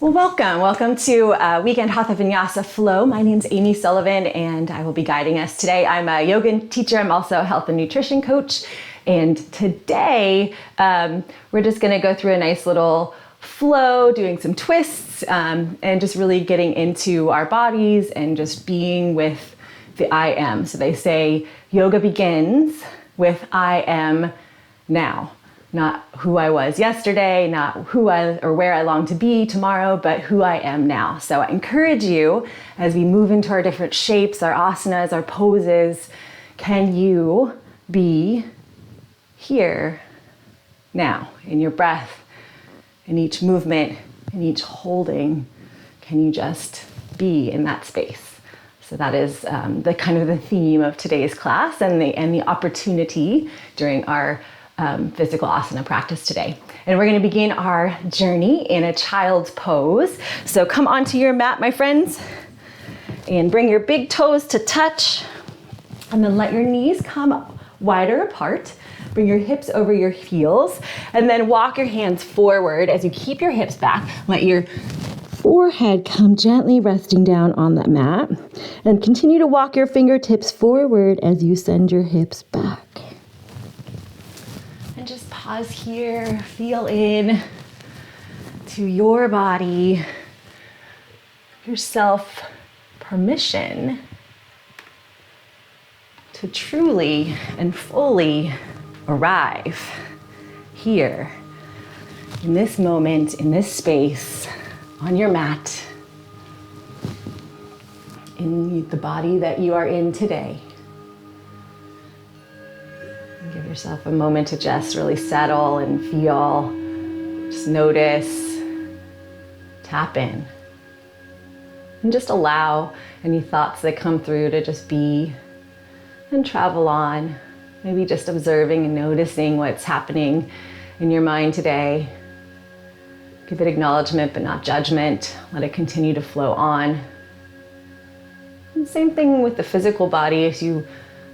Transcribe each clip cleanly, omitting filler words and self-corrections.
Well, welcome to Weekend Hatha Vinyasa Flow. My name's Amy Sullivan and I will be guiding us today. I'm a yoga teacher. I'm also a health and nutrition coach. And today we're just gonna go through a nice little flow, doing some twists and just really getting into our bodies and just being with the I am. So they say yoga begins with I am now. Not who I was yesterday, not who I or where I long to be tomorrow, but who I am now. So I encourage you as we move into our different shapes, our asanas, our poses, can you be here now in your breath, in each movement, in each holding? Can you just be in that space? So that is the kind of the theme of today's class and the opportunity during our physical asana practice today. And we're going to begin our journey in a child's pose. So come onto your mat, my friends, and bring your big toes to touch. And then let your knees come wider apart. Bring your hips over your heels. And then walk your hands forward as you keep your hips back. Let your forehead come gently resting down on that mat. And continue to walk your fingertips forward as you send your hips back. Just pause here, feel in to your body, yourself permission to truly and fully arrive here in this moment, in this space, on your mat, in the body that you are in today. Give yourself a moment to just really settle and feel, just notice, tap in. And just allow any thoughts that come through to just be and travel on. Maybe just observing and noticing what's happening in your mind today. Give it acknowledgement but not judgment. Let it continue to flow on. And same thing with the physical body. As you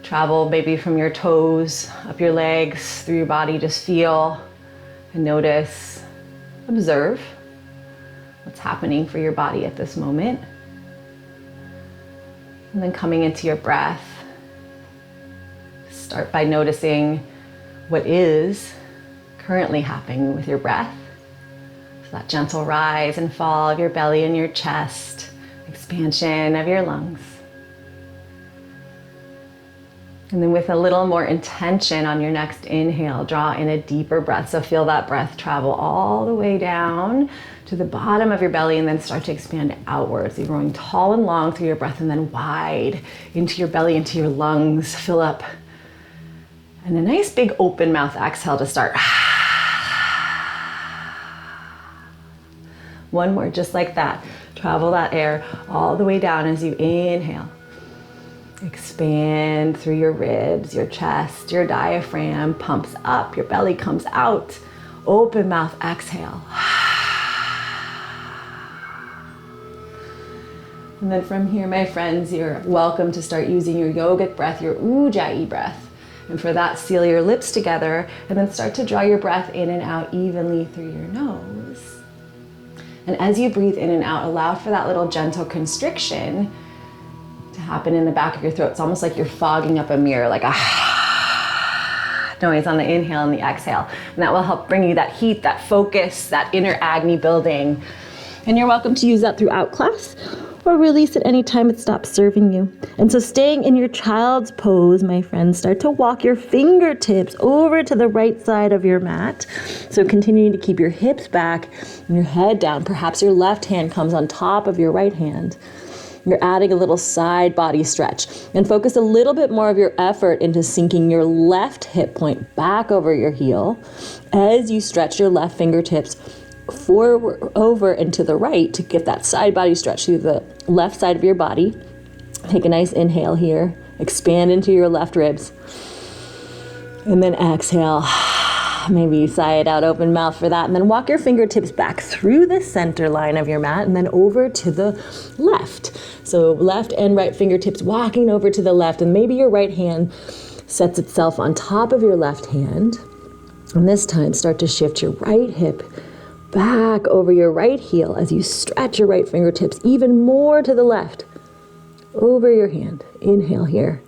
travel maybe from your toes, up your legs, through your body, just feel and notice, observe what's happening for your body at this moment. And then coming into your breath, start by noticing what is currently happening with your breath. So that gentle rise and fall of your belly and your chest, expansion of your lungs. And then with a little more intention on your next inhale, draw in a deeper breath. So feel that breath travel all the way down to the bottom of your belly and then start to expand outwards. You're growing tall and long through your breath and then wide into your belly, into your lungs. Fill up. And a nice big open mouth exhale to start. One more, just like that. Travel that air all the way down as you inhale. Expand through your ribs, your chest, your diaphragm pumps up, your belly comes out. Open mouth exhale. And then from here, my friends, you're welcome to start using your yogic breath, your ujjayi breath. And for that, seal your lips together and then start to draw your breath in and out evenly through your nose. And as you breathe in and out, allow for that little gentle constriction to happen in the back of your throat. It's almost like you're fogging up a mirror, like a noise on the inhale and the exhale. And that will help bring you that heat, that focus, that inner Agni building. And you're welcome to use that throughout class or release at any time it stops serving you. And so staying in your child's pose, my friends, start to walk your fingertips over to the right side of your mat. So continuing to keep your hips back and your head down. Perhaps your left hand comes on top of your right hand. You're adding a little side body stretch and focus a little bit more of your effort into sinking your left hip point back over your heel as you stretch your left fingertips forward over and to the right to get that side body stretch through the left side of your body. Take a nice inhale here, expand into your left ribs, and then exhale. Maybe you sigh it out, open mouth for that, and then walk your fingertips back through the center line of your mat and then over to the left. So left and right fingertips walking over to the left, and maybe your right hand sets itself on top of your left hand. And this time start to shift your right hip back over your right heel as you stretch your right fingertips even more to the left. Over your hand. Inhale here.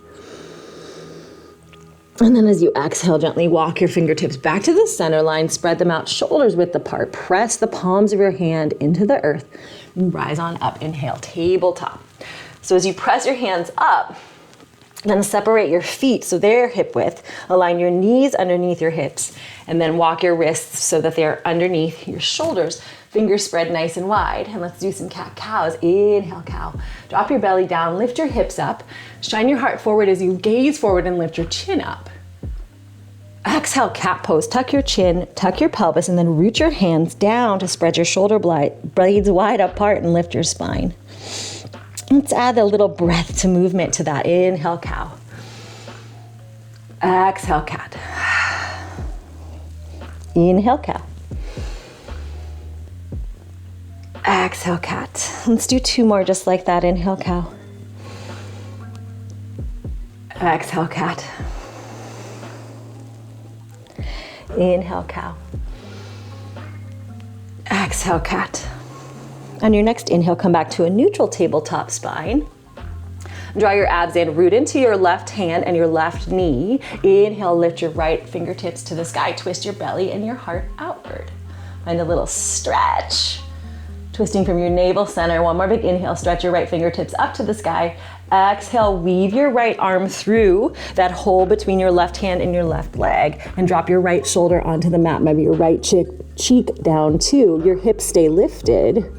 And then as you exhale, gently walk your fingertips back to the center line, spread them out, shoulders width apart. Press the palms of your hand into the earth and rise on up. Inhale, tabletop. So as you press your hands up, then separate your feet so they're hip width. Align your knees underneath your hips, and then walk your wrists so that they're underneath your shoulders. Fingers spread nice and wide. And let's do some cat-cows. Inhale, cow. Drop your belly down, lift your hips up. Shine your heart forward as you gaze forward and lift your chin up. Exhale, cat pose. Tuck your chin, tuck your pelvis, and then root your hands down to spread your shoulder blades wide apart and lift your spine. Let's add a little breath to movement to that. Inhale, cow. Exhale, cat. Inhale, cow. Exhale, cat. Let's do 2 more just like that. Inhale, cow. Exhale, cat. Inhale, cow. Exhale, cat. On your next inhale, come back to a neutral tabletop spine. Draw your abs in, root into your left hand and your left knee. Inhale, lift your right fingertips to the sky. Twist your belly and your heart outward. Find a little stretch. Twisting from your navel center. One more big inhale, stretch your right fingertips up to the sky. Exhale, weave your right arm through that hole between your left hand and your left leg and drop your right shoulder onto the mat. Maybe your right cheek down too. Your hips stay lifted.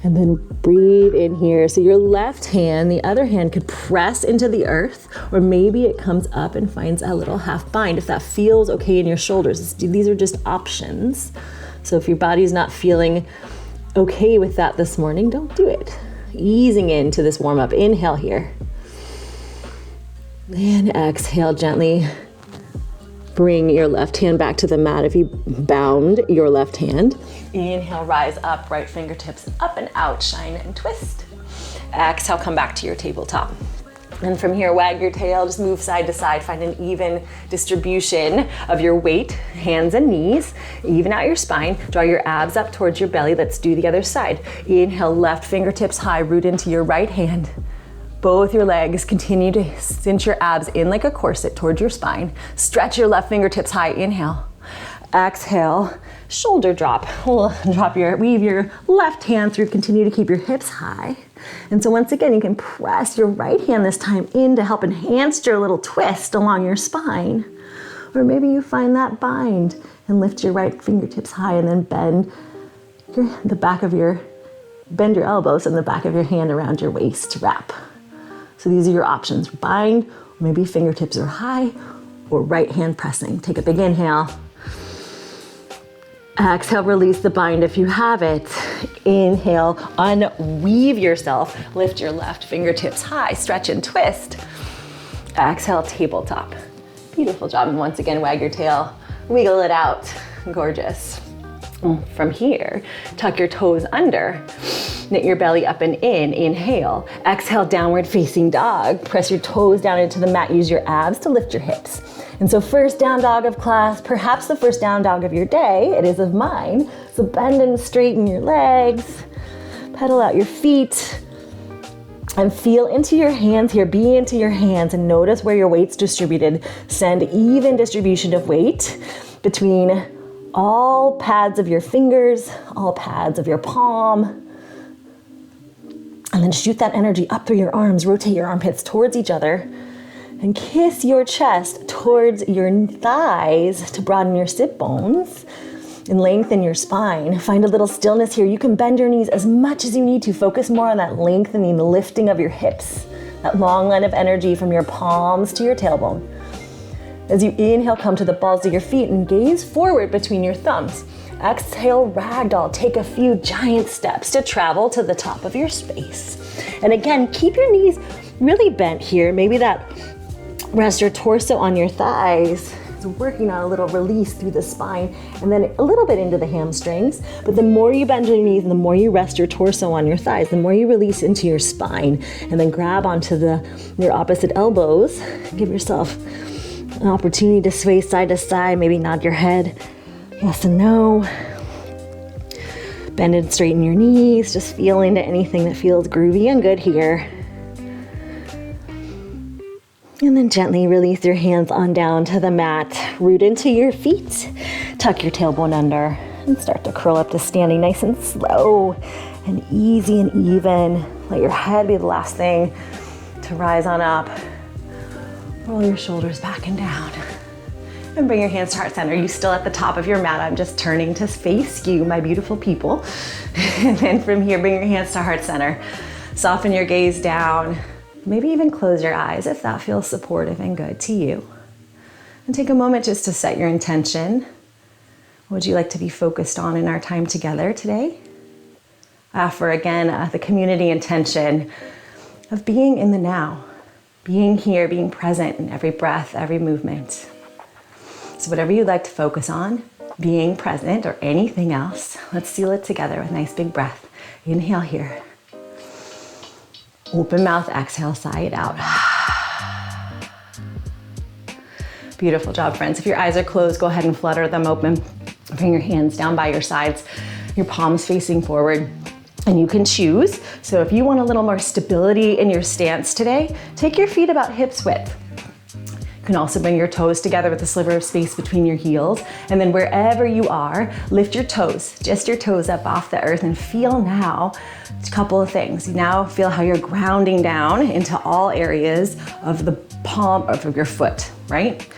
And then breathe in here. So your left hand, the other hand could press into the earth, or maybe it comes up and finds a little half bind if that feels okay in your shoulders. These are just options. So if your body's not feeling okay with that this morning, don't do it. Easing into this warm up. Inhale here. And exhale gently. Bring your left hand back to the mat if you bound your left hand. Inhale, rise up, right fingertips up and out, shine and twist. Exhale, come back to your tabletop. And from here, wag your tail, just move side to side, find an even distribution of your weight, hands and knees, even out your spine. Draw your abs up towards your belly. Let's do the other side. Inhale, left fingertips high, root into your right hand. Both your legs, continue to cinch your abs in like a corset towards your spine. Stretch your left fingertips high, inhale. Exhale, shoulder drop. Weave your left hand through, continue to keep your hips high. And so once again, you can press your right hand this time in to help enhance your little twist along your spine. Or maybe you find that bind and lift your right fingertips high and then bend your elbows and the back of your hand around your waist to wrap. So these are your options. Bind, or maybe fingertips are high, or right hand pressing. Take a big inhale. Exhale, release the bind if you have it. Inhale, unweave yourself. Lift your left fingertips high, stretch and twist. Exhale, tabletop. Beautiful job. And once again, wag your tail, wiggle it out. Gorgeous. From here, tuck your toes under. Knit your belly up and in. Inhale. Exhale, downward facing dog. Press your toes down into the mat. Use your abs to lift your hips. And so first down dog of class, perhaps the first down dog of your day. It is of mine. So bend and straighten your legs. Pedal out your feet. And feel into your hands here. Be into your hands and notice where your weight's distributed. Send even distribution of weight between all pads of your fingers, all pads of your palm. And then shoot that energy up through your arms. Rotate your armpits towards each other. And kiss your chest towards your thighs to broaden your sit bones and lengthen your spine. Find a little stillness here. You can bend your knees as much as you need to. Focus more on that lengthening, the lifting of your hips. That long line of energy from your palms to your tailbone. As you inhale, come to the balls of your feet and gaze forward between your thumbs. Exhale, ragdoll. Take a few giant steps to travel to the top of your space. And again, keep your knees really bent here. Maybe that rest your torso on your thighs. It's working on a little release through the spine and then a little bit into the hamstrings. But the more you bend your knees and the more you rest your torso on your thighs, the more you release into your spine. And then grab onto your opposite elbows. Give yourself an opportunity to sway side to side, maybe nod your head, yes and no. Bend and straighten your knees. Just feel into anything that feels groovy and good here. And then gently release your hands on down to the mat. Root into your feet. Tuck your tailbone under and start to curl up to standing nice and slow and easy and even. Let your head be the last thing to rise on up. Roll your shoulders back and down. And bring your hands to heart center. You still at the top of your mat. I'm just turning to face you, my beautiful people. And then from here, bring your hands to heart center. Soften your gaze down. Maybe even close your eyes if that feels supportive and good to you. And take a moment just to set your intention. What would you like to be focused on in our time together today? Offer again the community intention of being in the now, being here, being present in every breath, every movement. So whatever you'd like to focus on, being present or anything else, let's seal it together with a nice big breath. Inhale here. Open mouth, exhale, sigh it out. Beautiful job, friends. If your eyes are closed, go ahead and flutter them open. Bring your hands down by your sides, your palms facing forward. And you can choose. So if you want a little more stability in your stance today, take your feet about hips width. You can also bring your toes together with a sliver of space between your heels. And then wherever you are, lift your toes, just your toes up off the earth, and feel now a couple of things. You now feel how you're grounding down into all areas of the palm of your foot, right?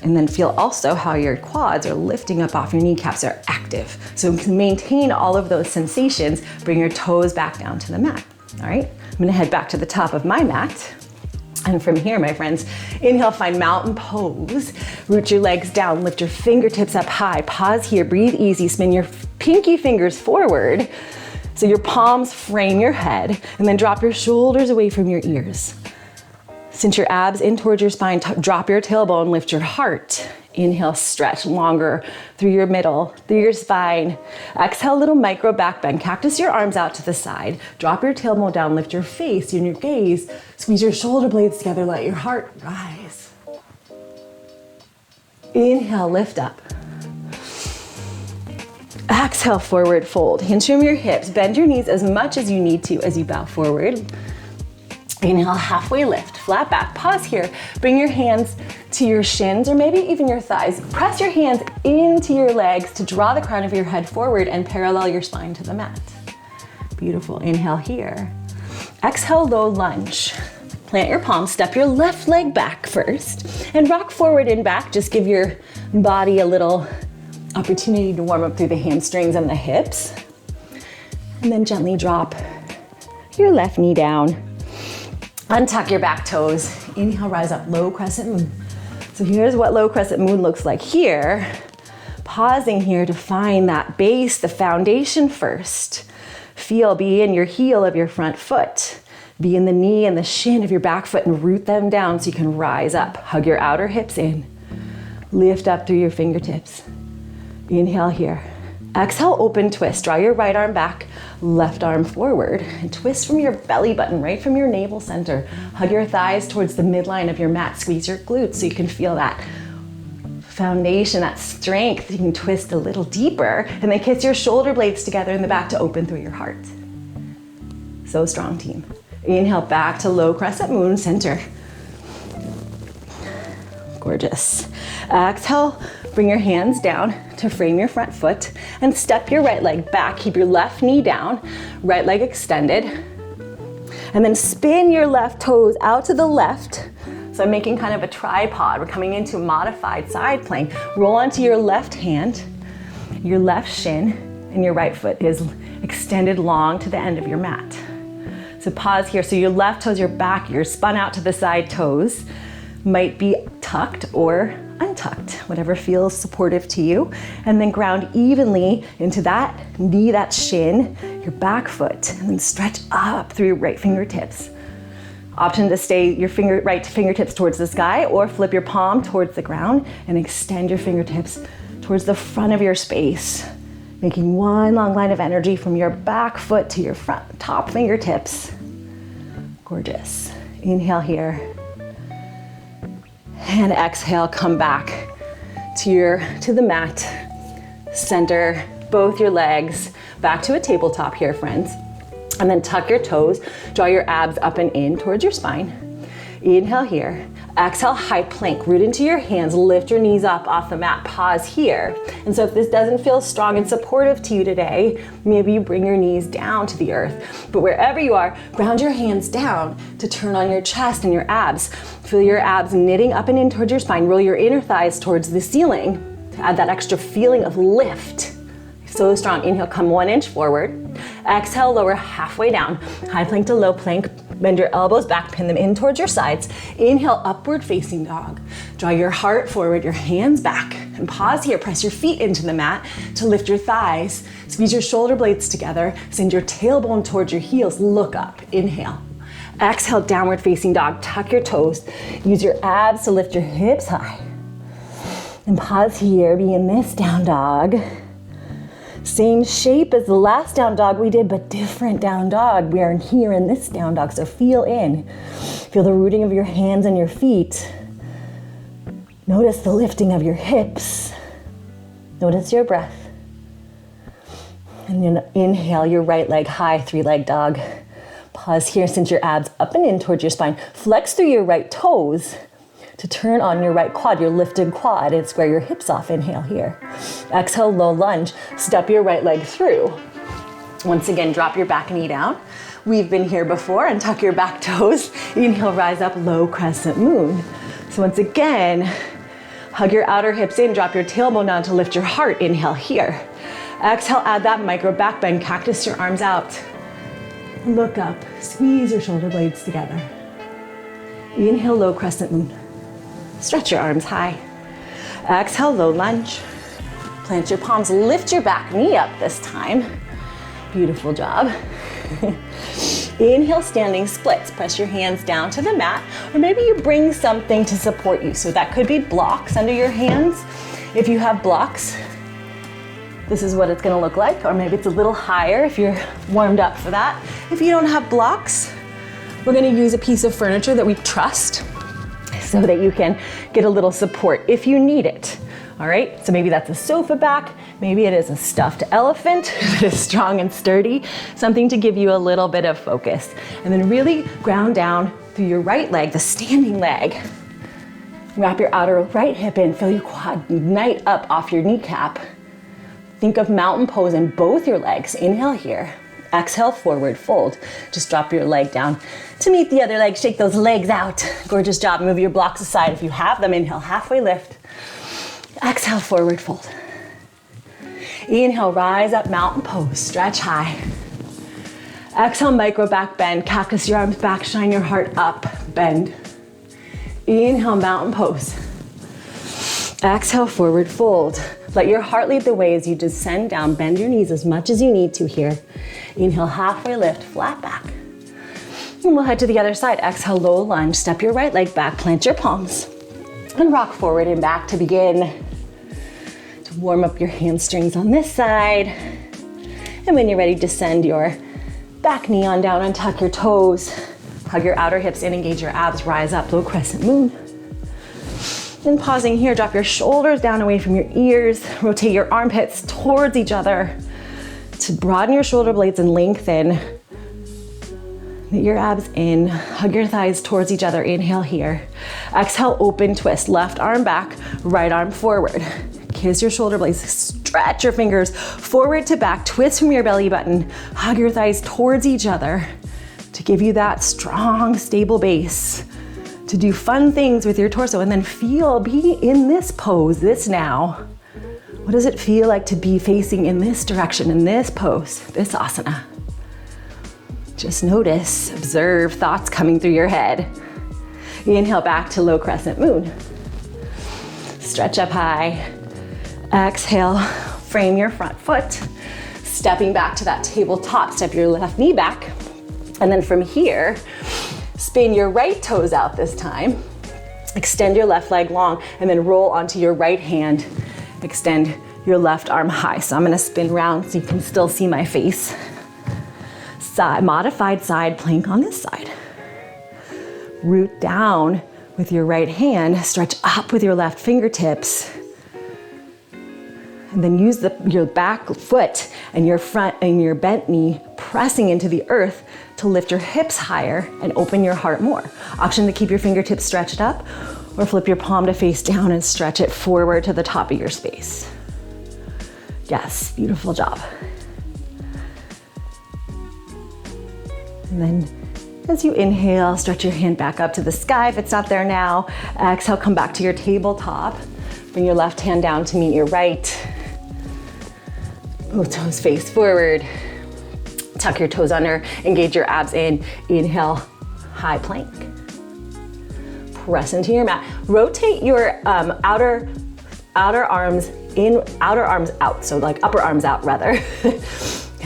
And then feel also how your quads are lifting up off your kneecaps, are active. So to maintain all of those sensations, bring your toes back down to the mat, all right? I'm gonna head back to the top of my mat. And from here, my friends, inhale, find mountain pose. Root your legs down, lift your fingertips up high. Pause here, breathe easy, spin your pinky fingers forward so your palms frame your head, and then drop your shoulders away from your ears. Cinch your abs in towards your spine, drop your tailbone, lift your heart. Inhale, stretch longer through your middle, through your spine. Exhale, little micro back bend. Cactus your arms out to the side. Drop your tailbone down, lift your face and your gaze. Squeeze your shoulder blades together, let your heart rise. Inhale, lift up. Exhale, forward fold. Hinge from your hips. Bend your knees as much as you need to as you bow forward. Inhale, halfway lift, flat back. Pause here. Bring your hands to your shins or maybe even your thighs. Press your hands into your legs to draw the crown of your head forward and parallel your spine to the mat. Beautiful. Inhale here. Exhale, low lunge. Plant your palms, step your left leg back first, and rock forward and back. Just give your body a little opportunity to warm up through the hamstrings and the hips. And then gently drop your left knee down. Untuck your back toes. Inhale, rise up, low crescent moon. So here's what low crescent moon looks like here. Pausing here to find that base, the foundation first. Feel, be in your heel of your front foot. Be in the knee and the shin of your back foot and root them down so you can rise up. Hug your outer hips in. Lift up through your fingertips. Inhale here. Exhale, open twist. Draw your right arm back, left arm forward, and twist from your belly button, right from your navel center. Hug your thighs towards the midline of your mat. Squeeze your glutes so you can feel that foundation, that strength. You can twist a little deeper, and then kiss your shoulder blades together in the back to open through your heart. So strong, team. Inhale, back to low crescent moon, center. Gorgeous. Exhale, bring your hands down to frame your front foot and step your right leg back. Keep your left knee down, right leg extended. And then spin your left toes out to the left. So I'm making kind of a tripod. We're coming into modified side plank. Roll onto your left hand, your left shin, and your right foot is extended long to the end of your mat. So pause here. So your left toes, your back, you're spun out to the side toes might be tucked or untucked, whatever feels supportive to you. And then ground evenly into that knee, that shin, your back foot, and then stretch up through your right fingertips. Option to stay your right fingertips towards the sky or flip your palm towards the ground and extend your fingertips towards the front of your space, making one long line of energy from your back foot to your front top fingertips. Gorgeous. Inhale here. And exhale, come back to the mat. Center both your legs Back to a tabletop here, friends. And then tuck your toes, draw your abs up and in towards your spine. Inhale here. Exhale, high plank. Root into your hands, lift your knees up off the mat, pause here. And so if this doesn't feel strong and supportive to you today, maybe you bring your knees down to the earth. But wherever you are, ground your hands down to turn on your chest and your abs. Feel your abs knitting up and in towards your spine. Roll your inner thighs towards the ceiling to add that extra feeling of lift. So strong. Inhale, come 1 inch forward. Exhale, lower halfway down. High plank to low plank. Bend your elbows back, pin them in towards your sides. Inhale, upward facing dog. Draw your heart forward, your hands back. And pause here. Press your feet into the mat to lift your thighs. Squeeze your shoulder blades together. Send your tailbone towards your heels. Look up. Inhale. Exhale, downward facing dog. Tuck your toes. Use your abs to lift your hips high. And pause here. Be in this down dog. Same shape as the last down dog we did, but different down dog. We are here in this down dog, so feel in. Feel the rooting of your hands and your feet. Notice the lifting of your hips. Notice your breath. And then inhale your right leg high, 3-leg dog. Pause here, send your abs up and in towards your spine. Flex through your right toes to turn on your right quad, your lifted quad, and square your hips off. Inhale here. Exhale, low lunge. Step your right leg through. Once again, drop your back knee down. We've been here before, and tuck your back toes. Inhale, rise up, low crescent moon. So once again, hug your outer hips in, drop your tailbone down to lift your heart. Inhale here. Exhale, add that micro back bend, cactus your arms out. Look up, squeeze your shoulder blades together. Inhale, low crescent moon. Stretch your arms high. Exhale, low lunge. Plant your palms, lift your back knee up this time. Beautiful job. Inhale, standing splits. Press your hands down to the mat, or maybe you bring something to support you. So that could be blocks under your hands. If you have blocks, this is what it's gonna look like, or maybe it's a little higher if you're warmed up for that. If you don't have blocks, we're gonna use a piece of furniture that we trust, so that you can get a little support if you need it. All right, so maybe that's a sofa back, maybe it is a stuffed elephant that is strong and sturdy, something to give you a little bit of focus. And then really ground down through your right leg, the standing leg. Wrap your outer right hip in, feel your quad ignite up off your kneecap. Think of mountain pose in both your legs. Inhale here. Exhale, forward fold. Just drop your leg down to meet the other leg. Shake those legs out. Gorgeous job. Move your blocks aside if you have them. Inhale, halfway lift. Exhale, forward fold. Inhale, rise up, mountain pose. Stretch high. Exhale, micro back bend. Cactus your arms back, shine your heart up, bend. Inhale, mountain pose. Exhale, forward fold. Let your heart lead the way as you descend down. Bend your knees as much as you need to here. Inhale, halfway lift, flat back. And we'll head to the other side. Exhale, low lunge. Step your right leg back, plant your palms, and rock forward and back to begin to warm up your hamstrings on this side. And when you're ready, descend your back knee on down and tuck your toes. Hug your outer hips in, engage your abs, rise up, low crescent moon. Then pausing here, drop your shoulders down away from your ears. Rotate your armpits towards each other to broaden your shoulder blades and lengthen. Knit your abs in, hug your thighs towards each other. Inhale here. Exhale, open twist. Left arm back, right arm forward. Kiss your shoulder blades, stretch your fingers forward to back, twist from your belly button. Hug your thighs towards each other to give you that strong, stable base to do fun things with your torso. And then be in this pose, this now. What does it feel like to be facing in this direction, in this pose, this asana? Just notice, observe thoughts coming through your head. Inhale back to low crescent moon. Stretch up high. Exhale, frame your front foot. Stepping back to that tabletop, step your left knee back. And then from here, spin your right toes out this time. Extend your left leg long and then roll onto your right hand. Extend your left arm high. So I'm gonna spin around so you can still see my face. Modified side plank on this side. Root down with your right hand, stretch up with your left fingertips. And then use your back foot and your front and your bent knee pressing into the earth to lift your hips higher and open your heart more. Option to keep your fingertips stretched up or flip your palm to face down and stretch it forward to the top of your space. Yes, beautiful job. And then as you inhale, stretch your hand back up to the sky if it's not there now. Exhale, come back to your tabletop. Bring your left hand down to meet your right. Both toes face forward. Tuck your toes under, engage your abs in. Inhale, high plank. Press into your mat. Rotate your outer arms in, outer arms out, so like upper arms out rather.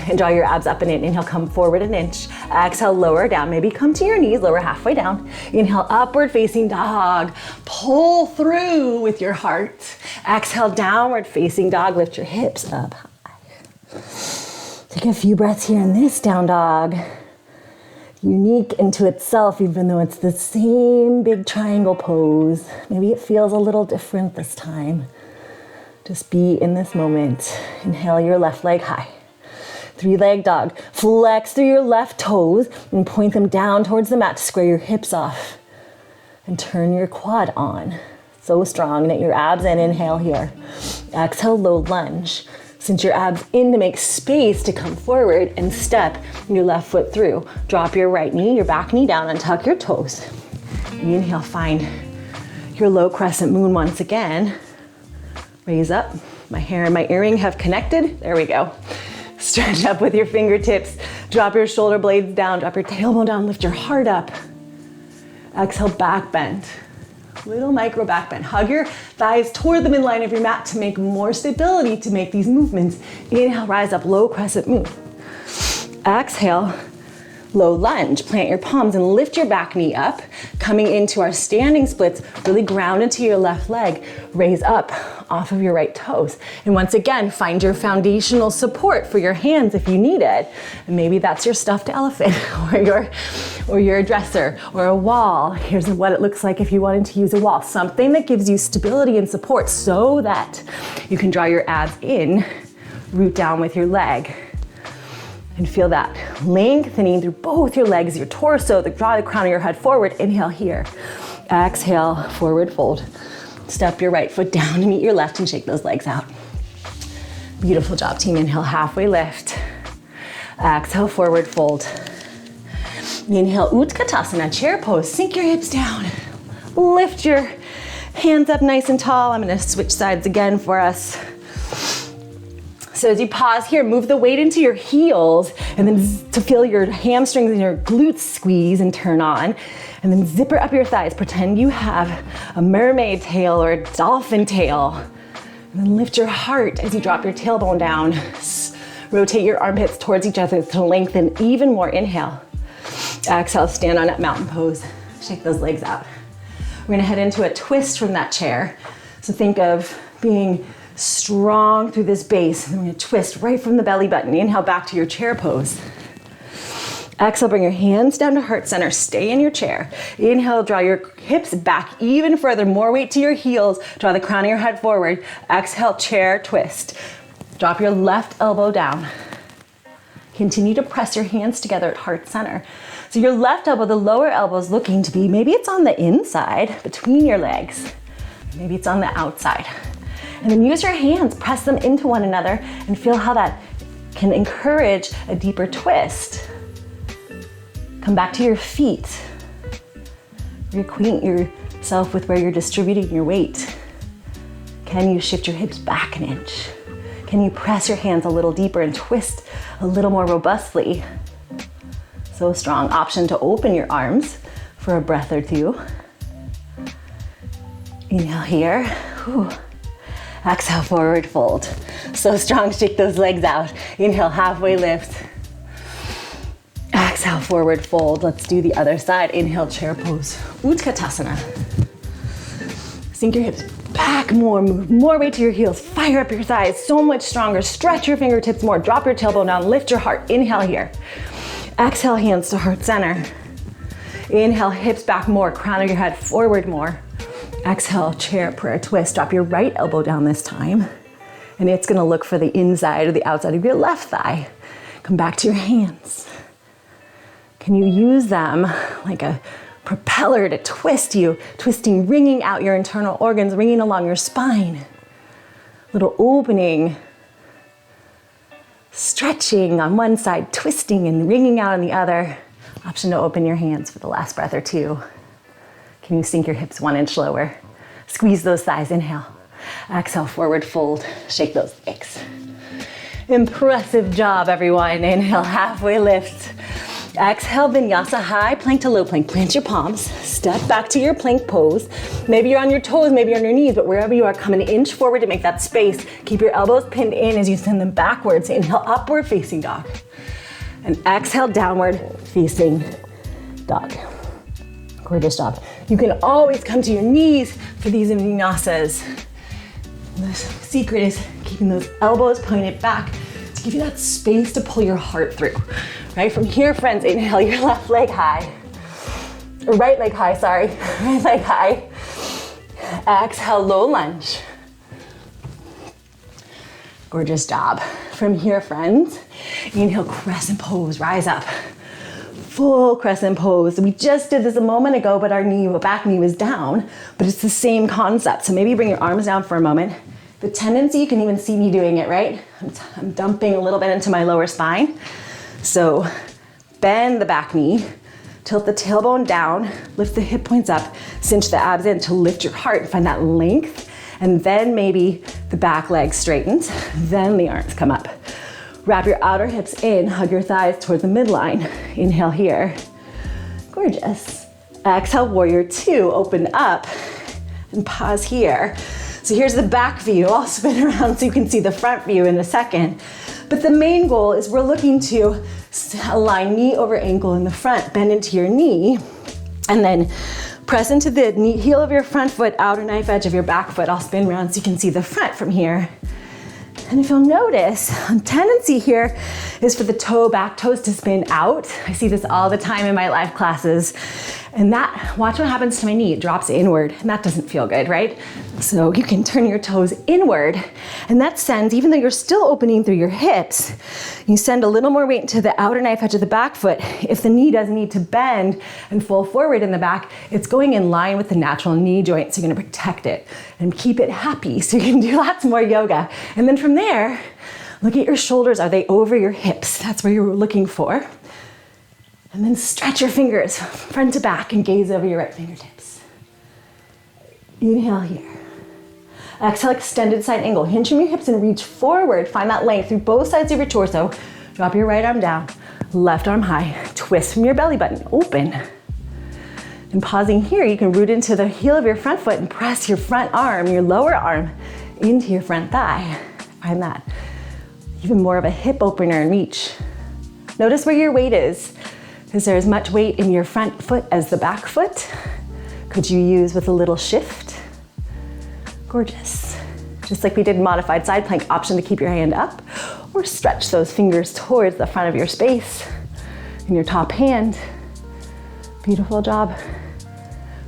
And draw your abs up and in. Inhale, come forward an inch. Exhale, lower down. Maybe come to your knees, lower halfway down. Inhale, upward facing dog. Pull through with your heart. Exhale, downward facing dog. Lift your hips up high. Take a few breaths here in this down dog. Unique into itself, even though it's the same big triangle pose. Maybe it feels a little different this time. Just be in this moment. Inhale your left leg high. Three-leg dog. Flex through your left toes and point them down towards the mat to square your hips off. And turn your quad on. So strong. Knit your abs in. Inhale here. Exhale, low lunge. Cinch your abs in to make space to come forward and step your left foot through. Drop your right knee, your back knee down, and tuck your toes. Inhale, find your low crescent moon once again. Raise up. My hair and my earring have connected. There we go. Stretch up with your fingertips. Drop your shoulder blades down. Drop your tailbone down. Lift your heart up. Exhale, back bend. Little micro back bend. Hug your thighs toward the midline of your mat to make more stability to make these movements. Inhale, rise up, low crescent moon. Exhale, low lunge. Plant your palms and lift your back knee up. Coming into our standing splits, really ground into your left leg. Raise up off of your right toes. And once again, find your foundational support for your hands if you need it. And maybe that's your stuffed elephant or your dresser or a wall. Here's what it looks like if you wanted to use a wall. Something that gives you stability and support so that you can draw your abs in, root down with your leg. And feel that lengthening through both your legs, your torso, draw the crown of your head forward. Inhale here. Exhale, forward fold. Step your right foot down to meet your left and shake those legs out. Beautiful job, team. Inhale, halfway lift. Exhale, forward fold. Inhale, Utkatasana, chair pose. Sink your hips down. Lift your hands up nice and tall. I'm gonna switch sides again for us. So as you pause here, move the weight into your heels and then to feel your hamstrings and your glutes squeeze and turn on. And then zipper up your thighs. Pretend you have a mermaid tail or a dolphin tail. And then lift your heart as you drop your tailbone down. Rotate your armpits towards each other to lengthen even more. Inhale. Exhale, stand on up, mountain pose. Shake those legs out. We're gonna head into a twist from that chair. So think of being strong through this base. And then we're gonna twist right from the belly button. Inhale, back to your chair pose. Exhale, bring your hands down to heart center. Stay in your chair. Inhale, draw your hips back even further. More weight to your heels. Draw the crown of your head forward. Exhale, chair twist. Drop your left elbow down. Continue to press your hands together at heart center. So your left elbow, the lower elbow is looking to be, maybe it's on the inside between your legs. Maybe it's on the outside. And then use your hands, press them into one another and feel how that can encourage a deeper twist. Come back to your feet. Reacquaint yourself with where you're distributing your weight. Can you shift your hips back an inch? Can you press your hands a little deeper and twist a little more robustly? So strong. Option to open your arms for a breath or two. Inhale here. Whew. Exhale, forward fold. So strong, shake those legs out. Inhale, halfway lift. Exhale, forward fold. Let's do the other side. Inhale, chair pose. Utkatasana. Sink your hips back more, move more weight to your heels. Fire up your thighs, so much stronger. Stretch your fingertips more. Drop your tailbone down, lift your heart. Inhale here. Exhale, hands to heart center. Inhale, hips back more, crown of your head forward more. Exhale, chair prayer twist. Drop your right elbow down this time. And it's gonna look for the inside or the outside of your left thigh. Come back to your hands. Can you use them like a propeller to twist you, twisting, wringing out your internal organs, wringing along your spine. Little opening, stretching on one side, twisting and wringing out on the other. Option to open your hands for the last breath or two. Can you sink your hips 1 inch lower? Squeeze those thighs, inhale. Exhale, forward fold, shake those legs. Impressive job, everyone. Inhale, halfway lift. Exhale, Vinyasa, high plank to low plank. Plant your palms, step back to your plank pose. Maybe you're on your toes, maybe you're on your knees, but wherever you are, come an inch forward to make that space. Keep your elbows pinned in as you send them backwards. Inhale, upward facing dog. And exhale, downward facing dog. Gorgeous job. You can always come to your knees for these vinyasas. The secret is keeping those elbows pointed back to give you that space to pull your heart through. Right, from here, friends, inhale your left leg high. Or right leg high, sorry. Right leg high. Exhale, low lunge. Gorgeous job. From here, friends, inhale, crescent pose, rise up. Full crescent pose. We just did this a moment ago, but our back knee was down, but it's the same concept. So maybe bring your arms down for a moment. The tendency, you can even see me doing it, right? I'm dumping a little bit into my lower spine. So bend the back knee, tilt the tailbone down, lift the hip points up, cinch the abs in to lift your heart, find that length, and then maybe the back leg straightens, then the arms come up. Wrap your outer hips in, hug your thighs toward the midline. Inhale here. Gorgeous. Exhale, warrior two, open up and pause here. So here's the back view. I'll spin around so you can see the front view in a second. But the main goal is we're looking to align knee over ankle in the front, bend into your knee, and then press into the knee, heel of your front foot, outer knife edge of your back foot. I'll spin around so you can see the front from here. And if you'll notice, a tendency here is for the back toes to spin out. I see this all the time in my live classes. And watch what happens to my knee. It drops inward, and that doesn't feel good, right? So you can turn your toes inward, and that sends, even though you're still opening through your hips, you send a little more weight into the outer knife edge of the back foot. If the knee doesn't need to bend and fall forward in the back, it's going in line with the natural knee joint, so you're gonna protect it and keep it happy so you can do lots more yoga. And then from there, look at your shoulders. Are they over your hips? That's where you're looking for. And then stretch your fingers front to back and gaze over your right fingertips. Inhale here. Exhale, extended side angle. Hinge from your hips and reach forward. Find that length through both sides of your torso. Drop your right arm down, left arm high. Twist from your belly button, open. And pausing here, you can root into the heel of your front foot and press your front arm, your lower arm, into your front thigh. Find that even more of a hip opener and reach. Notice where your weight is. Is there as much weight in your front foot as the back foot? Could you use with a little shift? Gorgeous. Just like we did modified side plank, option to keep your hand up or stretch those fingers towards the front of your space in your top hand. Beautiful job.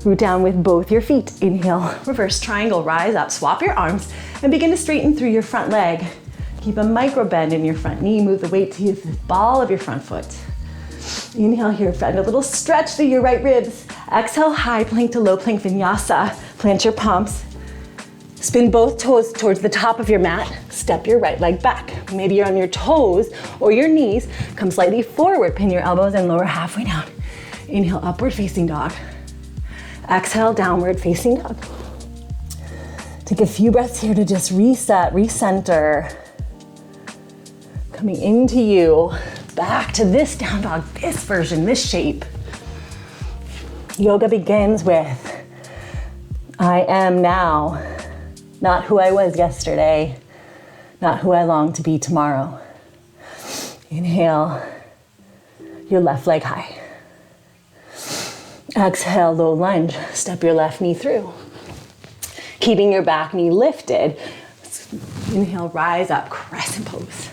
Root down with both your feet. Inhale, reverse triangle, rise up, swap your arms and begin to straighten through your front leg. Keep a micro bend in your front knee, move the weight to the ball of your front foot. Inhale here, friend, a little stretch through your right ribs. Exhale, high plank to low plank vinyasa. Plant your palms. Spin both toes towards the top of your mat. Step your right leg back. Maybe you're on your toes or your knees. Come slightly forward, pin your elbows and lower halfway down. Inhale, upward facing dog. Exhale, downward facing dog. Take a few breaths here to just reset, recenter. Coming into you. Back to this down dog, this version, this shape. Yoga begins with, I am now, not who I was yesterday, not who I long to be tomorrow. Inhale, your left leg high. Exhale, low lunge, step your left knee through. Keeping your back knee lifted. Inhale, rise up, crescent pose.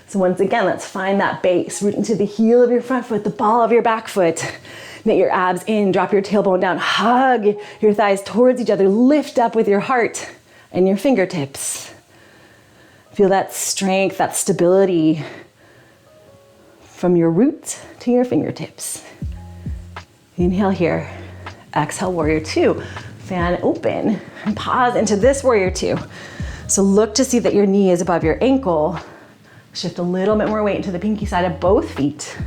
So once again, let's find that base. Root into the heel of your front foot, the ball of your back foot. Knit your abs in, drop your tailbone down, hug your thighs towards each other, lift up with your heart and your fingertips. Feel that strength, that stability from your roots to your fingertips. Inhale here. Exhale, warrior two. Fan open and pause into this warrior two. So look to see that your knee is above your ankle. Shift a little bit more weight into the pinky side of both feet.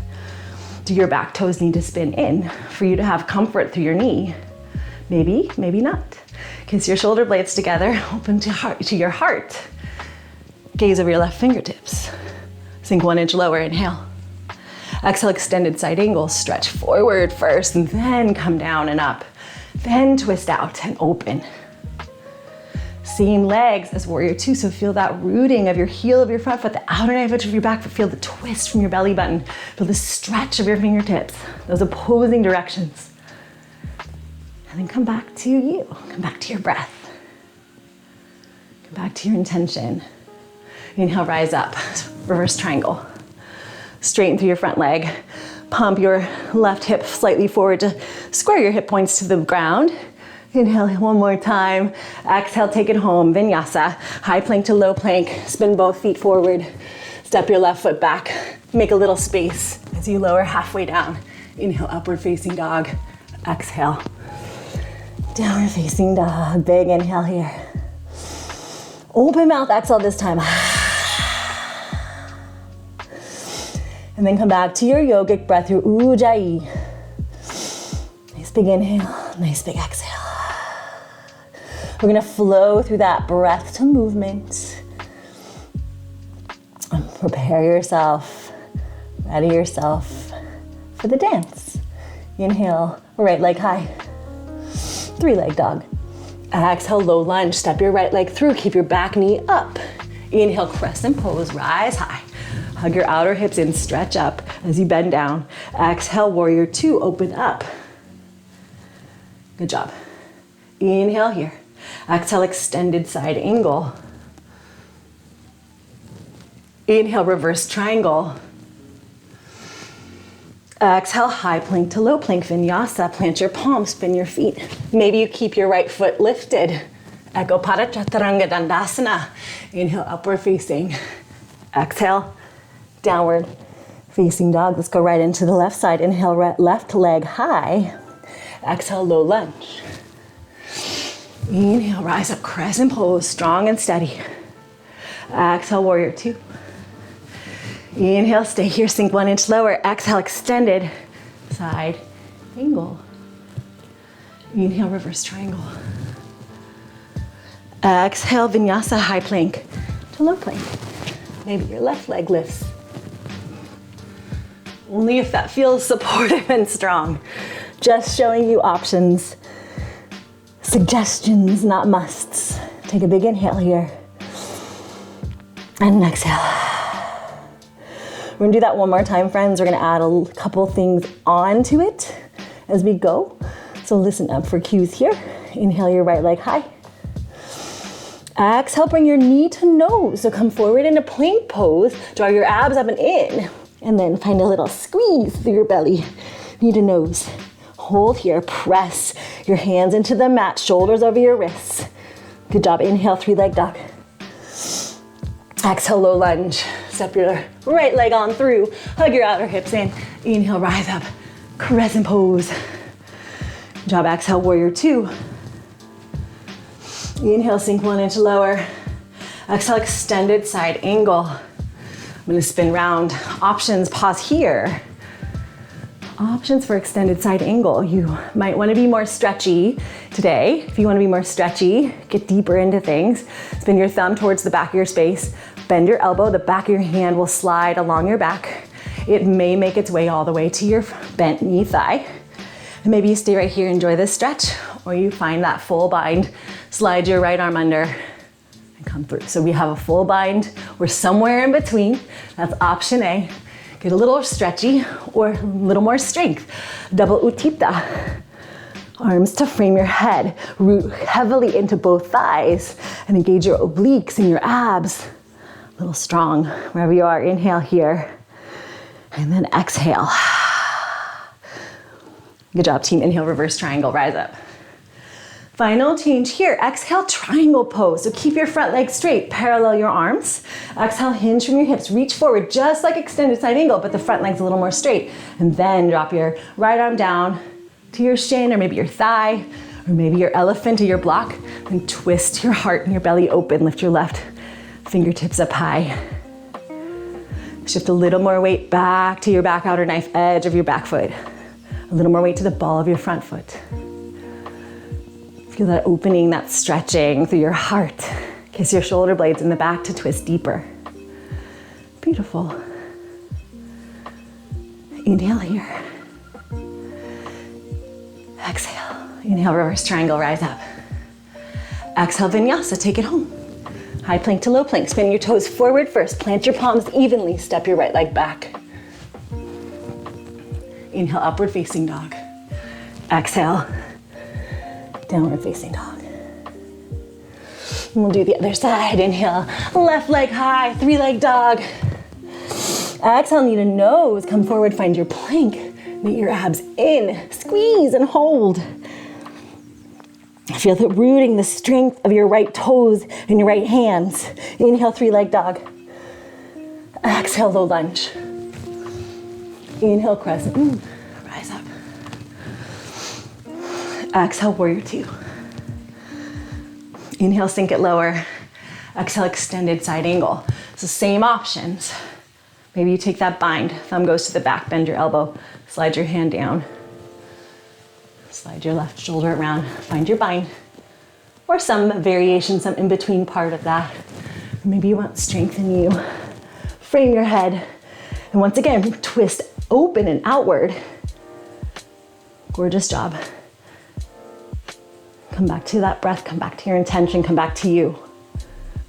Do your back toes need to spin in for you to have comfort through your knee? Maybe, maybe not. Kiss your shoulder blades together, open to your heart. Gaze over your left fingertips. Sink 1 inch lower, inhale. Exhale, extended side angle. Stretch forward first and then come down and up. Then twist out and open. Same legs as warrior two, so feel that rooting of your heel of your front foot, the outer knife edge of your back foot. Feel the twist from your belly button. Feel the stretch of your fingertips, those opposing directions. And then come back to you. Come back to your breath. Come back to your intention. Inhale, rise up. Reverse triangle. Straighten through your front leg. Pump your left hip slightly forward to square your hip points to the ground. Inhale one more time. Exhale, take it home. Vinyasa. High plank to low plank. Spin both feet forward. Step your left foot back. Make a little space as you lower halfway down. Inhale, upward facing dog. Exhale. Downward facing dog. Big inhale here. Open mouth, exhale this time. And then come back to your yogic breath through Ujjayi. Nice big inhale, nice big exhale. We're gonna flow through that breath to movement. And prepare yourself, ready yourself for the dance. Inhale, right leg high. 3-leg dog. Exhale, low lunge. Step your right leg through. Keep your back knee up. Inhale, crescent pose. Rise high. Hug your outer hips in. Stretch up as you bend down. Exhale, warrior two. Open up. Good job. Inhale here. Exhale, extended side angle. Inhale, reverse triangle. Exhale, high plank to low plank, vinyasa. Plant your palms, spin your feet. Maybe you keep your right foot lifted. Ekapada Chaturanga Dandasana. Inhale, upward facing. Exhale, downward facing dog. Let's go right into the left side. Inhale, left leg high. Exhale, low lunge. Inhale, rise up, crescent pose, strong and steady. Exhale, warrior two. Inhale, stay here, sink 1 inch lower. Exhale, extended side angle. Inhale, reverse triangle. Exhale, vinyasa, high plank to low plank. Maybe your left leg lifts. Only if that feels supportive and strong. Just showing you options, suggestions, not musts. Take a big inhale here. And an exhale. We're gonna do that one more time, friends. We're gonna add a couple things onto it as we go. So listen up for cues here. Inhale your right leg high. Exhale, bring your knee to nose. So come forward into plank pose. Draw your abs up and in. And then find a little squeeze through your belly. Knee to nose. Hold here, press your hands into the mat, shoulders over your wrists. Good job, inhale, 3-leg dog. Exhale, low lunge. Step your right leg on through. Hug your outer hips in. Inhale, rise up. Crescent pose. Good job, exhale, warrior two. Inhale, sink 1 inch lower. Exhale, extended side angle. I'm gonna spin round. Options, pause here. Options for extended side angle. You might wanna be more stretchy today. If you wanna be more stretchy, get deeper into things. Spin your thumb towards the back of your space. Bend your elbow, the back of your hand will slide along your back. It may make its way all the way to your bent knee thigh. And maybe you stay right here, enjoy this stretch, or you find that full bind, slide your right arm under and come through. So we have a full bind. We're somewhere in between. That's option A. Get a little stretchy or a little more strength. Double Utthita. Arms to frame your head. Root heavily into both thighs and engage your obliques and your abs. A little strong wherever you are. Inhale here and then exhale. Good job, team. Inhale, reverse triangle, rise up. Final change here. Exhale, triangle pose. So keep your front leg straight, parallel your arms. Exhale, hinge from your hips, reach forward, just like extended side angle, but the front leg's a little more straight. And then drop your right arm down to your shin, or maybe your thigh, or maybe your elephant or your block. And twist your heart and your belly open. Lift your left fingertips up high. Shift a little more weight back to your back outer knife edge of your back foot. A little more weight to the ball of your front foot. Feel that opening, that stretching through your heart. Kiss your shoulder blades in the back to twist deeper. Beautiful. Inhale here. Exhale. Inhale, reverse triangle, rise up. Exhale, vinyasa, take it home. High plank to low plank. Spin your toes forward first. Plant your palms evenly. Step your right leg back. Inhale, upward facing dog. Exhale, downward facing dog. And we'll do the other side. Inhale, left leg high, 3-leg dog. Exhale, knee to nose. Come forward, find your plank. Knit your abs in. Squeeze and hold. Feel the rooting, the strength of your right toes and your right hands. Inhale, 3-leg dog. Exhale, low lunge. Inhale, crescent. Rise up. Exhale, warrior 2. Inhale, sink it lower. Exhale, extended side angle. So same options. Maybe you take that bind. Thumb goes to the back, bend your elbow. Slide your hand down. Slide your left shoulder around. Find your bind. Or some variation, some in-between part of that. Maybe you want strength in you. Frame your head. And once again, twist open and outward. Gorgeous job. Come back to that breath, come back to your intention, come back to you.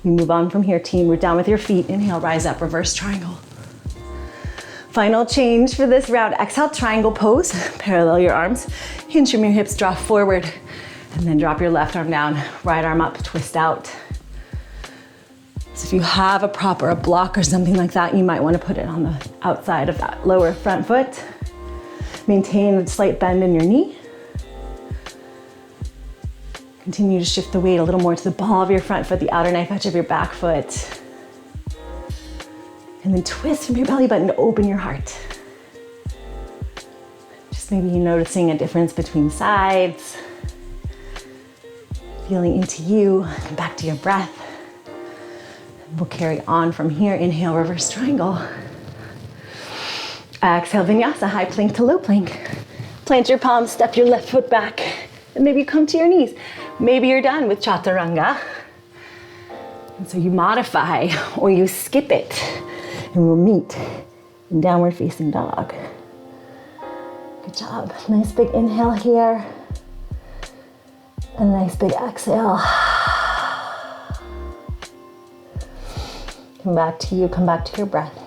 We move on from here, team. Root down with your feet. Inhale, rise up, reverse triangle. Final change for this round. Exhale, triangle pose. Parallel your arms. Hinge from your hips, draw forward. And then drop your left arm down, right arm up, twist out. So if you have a prop or a block or something like that, you might want to put it on the outside of that lower front foot. Maintain a slight bend in your knee. Continue to shift the weight a little more to the ball of your front foot, the outer knife edge of your back foot. And then twist from your belly button to open your heart. Just maybe noticing a difference between sides. Feeling into you, come back to your breath. We'll carry on from here. Inhale, reverse triangle. Exhale, vinyasa, high plank to low plank. Plant your palms, step your left foot back, and maybe you come to your knees. Maybe you're done with chaturanga. And so you modify or you skip it, and we'll meet in downward facing dog. Good job. Nice big inhale here, and a nice big exhale. Come back to you, come back to your breath.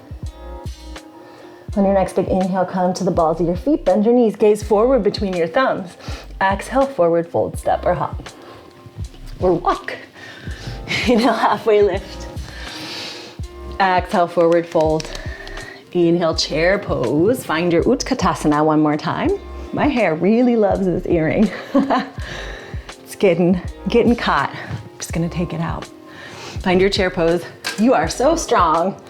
On your next big inhale, come to the balls of your feet, bend your knees, gaze forward between your thumbs. Exhale, forward fold, step or hop. Or walk. Inhale, halfway lift. Exhale, forward fold. Inhale, chair pose. Find your Utkatasana one more time. My hair really loves this earring. It's getting caught. I'm just gonna take it out. Find your chair pose. You are so strong.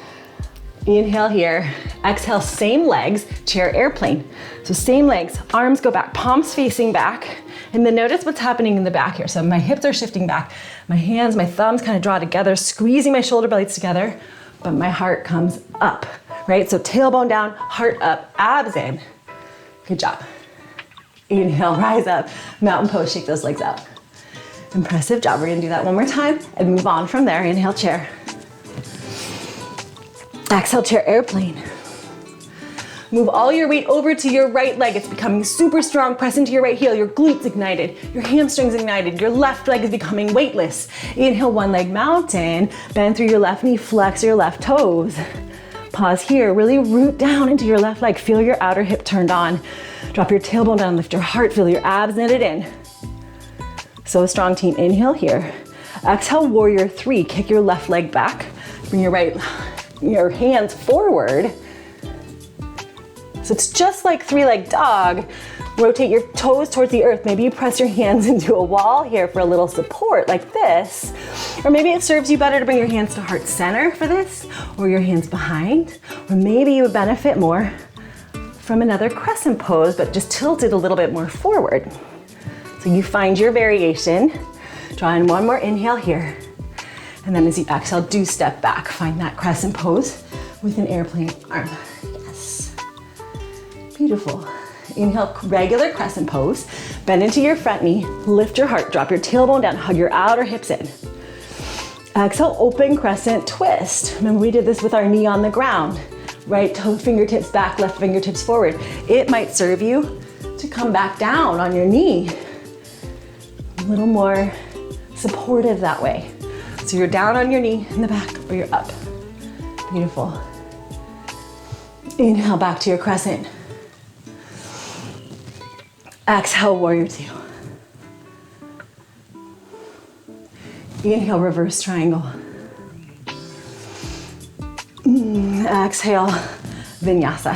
Inhale here. Exhale, same legs, chair airplane. So same legs, arms go back, palms facing back. And then notice what's happening in the back here. So my hips are shifting back. My hands, my thumbs kind of draw together, squeezing my shoulder blades together, but my heart comes up, right? So tailbone down, heart up, abs in. Good job. Inhale, rise up, mountain pose, shake those legs out. Impressive job. We're gonna do that one more time and move on from there. Inhale, chair. Exhale, chair airplane. Move all your weight over to your right leg. It's becoming super strong. Press into your right heel. Your glutes ignited. Your hamstrings ignited. Your left leg is becoming weightless. Inhale, one leg mountain. Bend through your left knee. Flex your left toes. Pause here. Really root down into your left leg. Feel your outer hip turned on. Drop your tailbone down. Lift your heart. Feel your abs knitted in. So strong, team. Inhale here. Exhale, warrior 3. Kick your left leg back. Bring your hands forward. So it's just like 3-leg dog, Rotate your toes towards the earth. Maybe you press your hands into a wall here for a little support like this. Or maybe it serves you better to bring your hands to heart center for this, or your hands behind. Or maybe you would benefit more from another crescent pose, but just tilted a little bit more forward. So you find your variation. Draw in one more inhale here. And then as you exhale, do step back. Find that crescent pose with an airplane arm. Yes. Beautiful. Inhale, regular crescent pose. Bend into your front knee, lift your heart, drop your tailbone down, hug your outer hips in. Exhale, open crescent twist. Remember we did this with our knee on the ground. Right toe fingertips back, left fingertips forward. It might serve you to come back down on your knee. A little more supportive that way. So you're down on your knee in the back or you're up. Beautiful. Inhale back to your crescent. Exhale, warrior two. Inhale, reverse triangle. Exhale, vinyasa.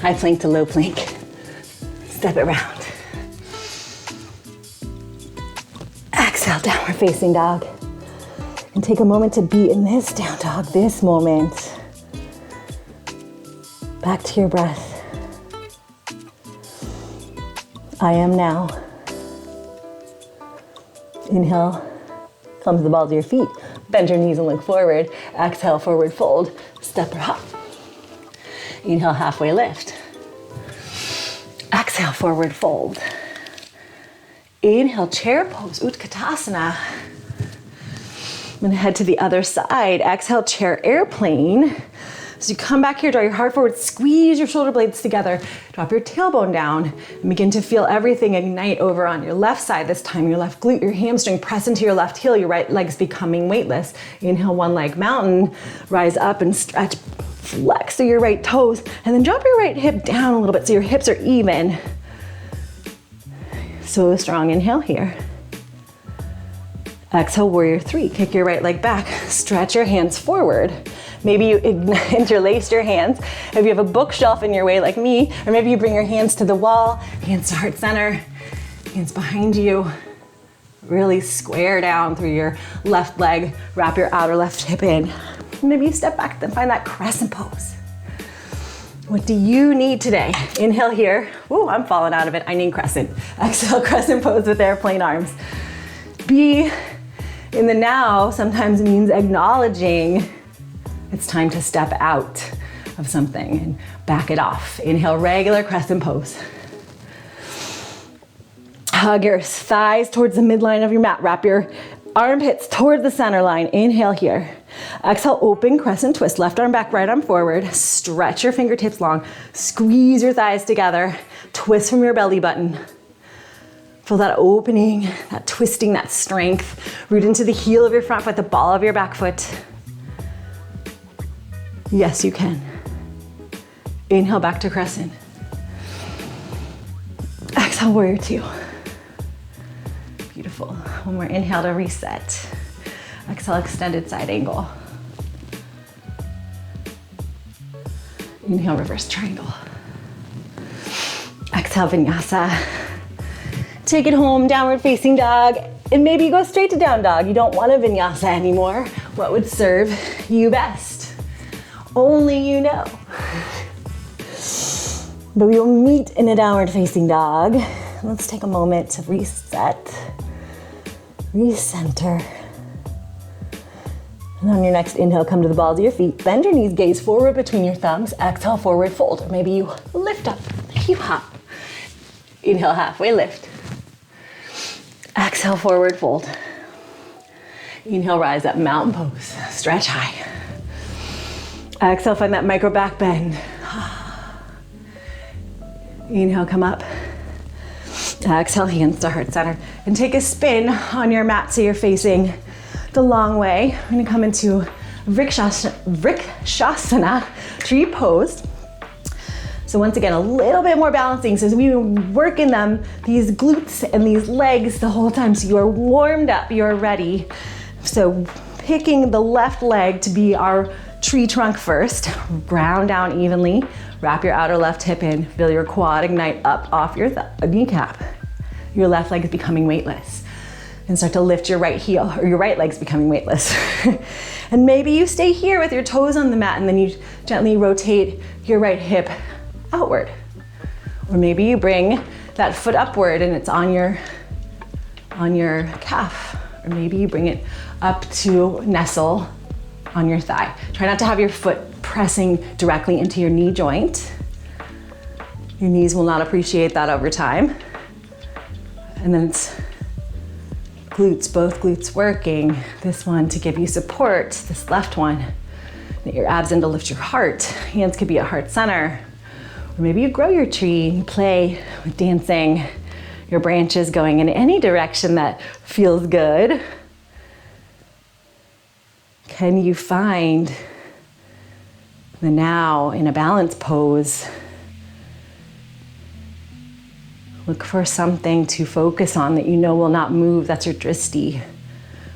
High plank to low plank. Step it around. Exhale, downward facing dog. And take a moment to be in this down dog, this moment. Back to your breath. I am now. Inhale, come to the balls of your feet. Bend your knees and look forward. Exhale, forward fold. Step or hop. Inhale, halfway lift. Exhale, forward fold. Inhale, chair pose, Utkatasana. I'm gonna head to the other side. Exhale, chair airplane. So you come back here, draw your heart forward, squeeze your shoulder blades together, drop your tailbone down, and begin to feel everything ignite over on your left side this time. Your left glute, your hamstring, press into your left heel, your right leg's becoming weightless. Inhale, one leg mountain, rise up and stretch, flex through your right toes, and then drop your right hip down a little bit so your hips are even. So strong inhale here. Exhale, warrior three. Kick your right leg back, stretch your hands forward. Maybe you interlace your hands. If you have a bookshelf in your way like me, or maybe you bring your hands to the wall, hands to heart center, hands behind you. Really square down through your left leg, wrap your outer left hip in. Maybe you step back and find that crescent pose. What do you need today? Inhale here. Ooh, I'm falling out of it. I need crescent. Exhale, crescent pose with airplane arms. Be in the now sometimes means acknowledging it's time to step out of something and back it off. Inhale, regular crescent pose. Hug your thighs towards the midline of your mat. Wrap your armpits toward the center line. Inhale here. Exhale, open crescent twist. Left arm back, right arm forward. Stretch your fingertips long. Squeeze your thighs together. Twist from your belly button. Feel that opening, that twisting, that strength. Root into the heel of your front foot, the ball of your back foot. Yes, you can. Inhale back to crescent. Exhale, warrior two. Beautiful. One more inhale to reset. Exhale, extended side angle. Inhale, reverse triangle. Exhale, vinyasa. Take it home, downward facing dog. And maybe you go straight to down dog. You don't want a vinyasa anymore. What would serve you best? Only you know. But we will meet in a downward facing dog. Let's take a moment to reset, recenter. And on your next inhale, come to the balls of your feet. Bend your knees, gaze forward between your thumbs. Exhale, forward fold. Or maybe you lift up, you hop. Inhale, halfway lift. Exhale, forward fold. Inhale, rise up, mountain pose. Stretch high. Exhale, find that micro back bend. Inhale, come up. Exhale, hands to heart center. And take a spin on your mat so you're facing the long way. We're gonna come into Vrikshasana, tree pose. So once again, a little bit more balancing. So as we work in them, these glutes and these legs the whole time. So you are warmed up, you are ready. So picking the left leg to be our tree trunk first. Ground down evenly. Wrap your outer left hip in. Feel your quad ignite up off your kneecap. Your left leg is becoming weightless. And start to lift your right heel, or your right leg's becoming weightless. And maybe you stay here with your toes on the mat and then you gently rotate your right hip outward. Or maybe you bring that foot upward and it's on your calf. Or maybe you bring it up to nestle on your thigh. Try not to have your foot pressing directly into your knee joint. Your knees will not appreciate that over time. And then it's glutes, both glutes working. This one to give you support, this left one. Get your abs in to lift your heart. Hands could be at heart center. Or maybe you grow your tree and you play with dancing, your branches going in any direction that feels good. Can you find the now in a balance pose? Look for something to focus on that you know will not move. That's your dristi.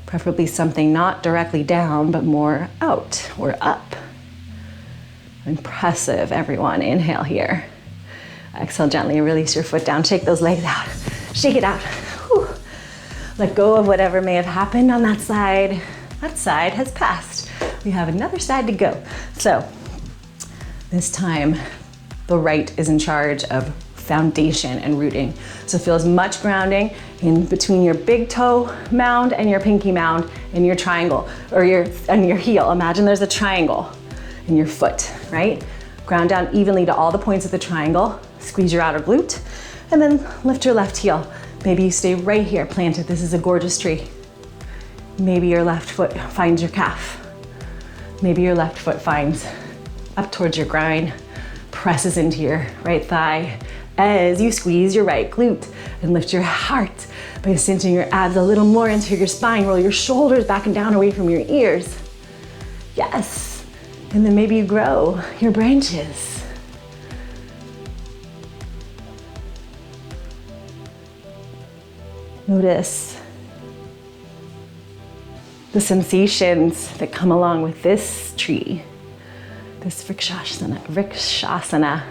Preferably something not directly down, but more out or up. Impressive, everyone. Inhale here. Exhale gently, release your foot down. Shake those legs out. Shake it out. Whew. Let go of whatever may have happened on that side. That side has passed. We have another side to go. So this time, the right is in charge of foundation and rooting. So feel as much grounding in between your big toe mound and your pinky mound and your triangle, or your heel. Imagine there's a triangle in your foot, right? Ground down evenly to all the points of the triangle. Squeeze your outer glute, and then lift your left heel. Maybe you stay right here planted. This is a gorgeous tree. Maybe your left foot finds your calf. Maybe your left foot finds up towards your groin, presses into your right thigh as you squeeze your right glute and lift your heart by cinching your abs a little more into your spine. Roll your shoulders back and down away from your ears. Yes. And then maybe you grow your branches. Notice the sensations that come along with this tree, this Vrikshasana.